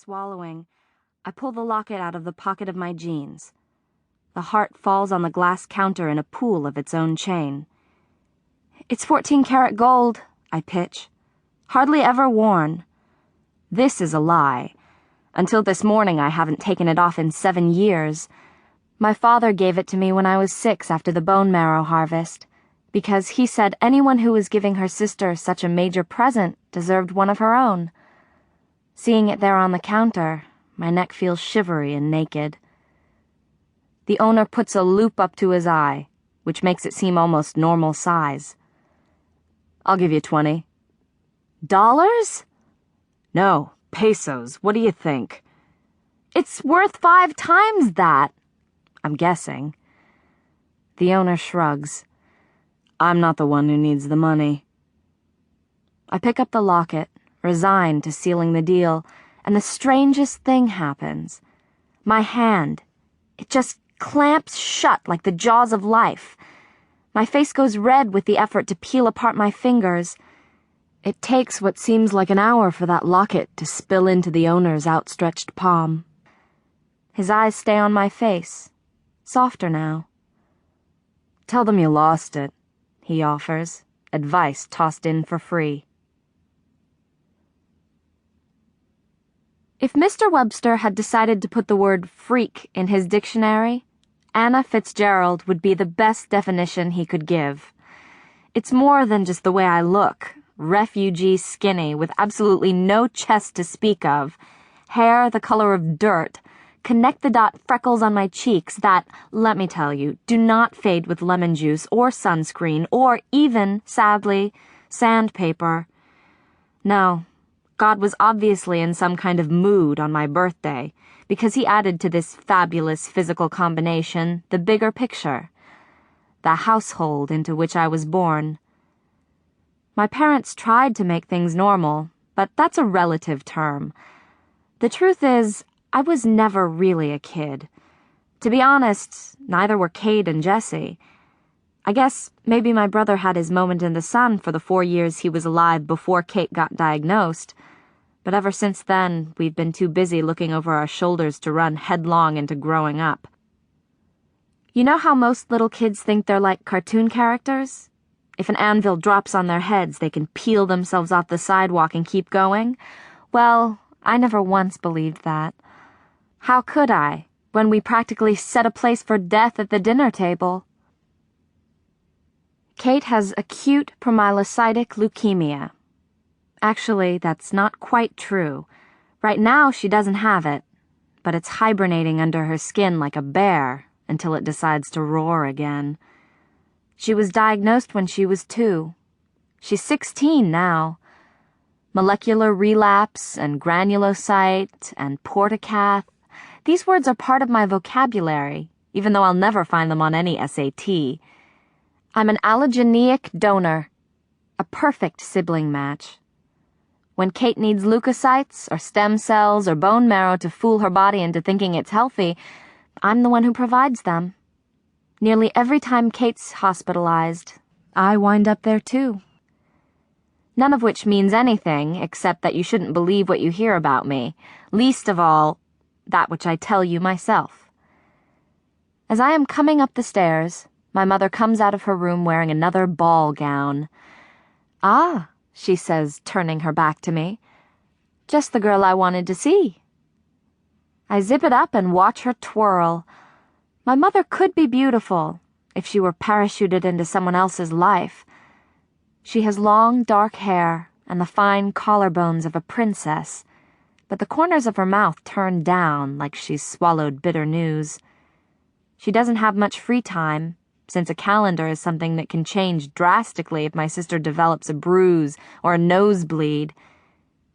Swallowing, I pull the locket out of the pocket of my jeans. The heart falls on the glass counter in a pool of its own chain. "It's 14-karat gold," I pitch. "Hardly ever worn." This is a lie. Until this morning, I haven't taken it off in 7 years. My father gave it to me when I was 6 after the bone marrow harvest, because he said anyone who was giving her sister such a major present deserved one of her own. Seeing it there on the counter, my neck feels shivery and naked. The owner puts a loop up to his eye, which makes it seem almost normal size. "I'll give you 20. "Dollars?" "No, pesos. What do you think?" "It's worth 5 times that." I'm guessing. The owner shrugs. "I'm not the one who needs the money." I pick up the locket, resigned to sealing the deal, and the strangest thing happens. My hand, it just clamps shut like the jaws of life. My face goes red with the effort to peel apart my fingers. It takes what seems like an hour for that locket to spill into the owner's outstretched palm. His eyes stay on my face, softer now. "Tell them you lost it," he offers, advice tossed in for free. If Mr. Webster had decided to put the word freak in his dictionary, Anna Fitzgerald would be the best definition he could give. It's more than just the way I look, refugee skinny with absolutely no chest to speak of, hair the color of dirt, connect-the-dot freckles on my cheeks that, let me tell you, do not fade with lemon juice or sunscreen or even, sadly, sandpaper. No, God was obviously in some kind of mood on my birthday, because he added to this fabulous physical combination the bigger picture, the household into which I was born. My parents tried to make things normal, but that's a relative term. The truth is, I was never really a kid. To be honest, neither were Kate and Jessie. I guess maybe my brother had his moment in the sun for the 4 years he was alive before Kate got diagnosed, but ever since then, we've been too busy looking over our shoulders to run headlong into growing up. You know how most little kids think they're like cartoon characters? If an anvil drops on their heads, they can peel themselves off the sidewalk and keep going? Well, I never once believed that. How could I, when we practically set a place for death at the dinner table? Kate has acute promyelocytic leukemia. Actually, that's not quite true. Right now, she doesn't have it, but it's hibernating under her skin like a bear until it decides to roar again. She was diagnosed when she was 2. She's 16 now. Molecular relapse and granulocyte and portacath, these words are part of my vocabulary, even though I'll never find them on any SAT. I'm an allogeneic donor, a perfect sibling match. When Kate needs leukocytes or stem cells or bone marrow to fool her body into thinking it's healthy, I'm the one who provides them. Nearly every time Kate's hospitalized, I wind up there too. None of which means anything except that you shouldn't believe what you hear about me, least of all, that which I tell you myself. As I am coming up the stairs, my mother comes out of her room wearing another ball gown. "Ah," she says, turning her back to me. "Just the girl I wanted to see." I zip it up and watch her twirl. My mother could be beautiful if she were parachuted into someone else's life. She has long, dark hair and the fine collarbones of a princess, but the corners of her mouth turn down like she's swallowed bitter news. She doesn't have much free time, since a calendar is something that can change drastically if my sister develops a bruise or a nosebleed.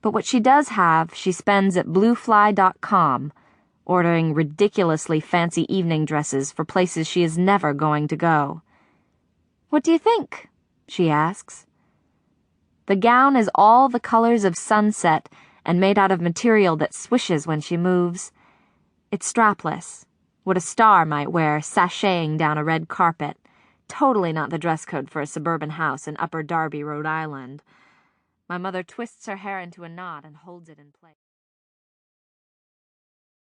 But what she does have, she spends at bluefly.com, ordering ridiculously fancy evening dresses for places she is never going to go. "What do you think?" she asks. The gown is all the colors of sunset and made out of material that swishes when she moves. It's strapless, what a star might wear sashaying down a red carpet. Totally not the dress code for a suburban house in Upper Darby, Rhode Island. My mother twists her hair into a knot and holds it in place.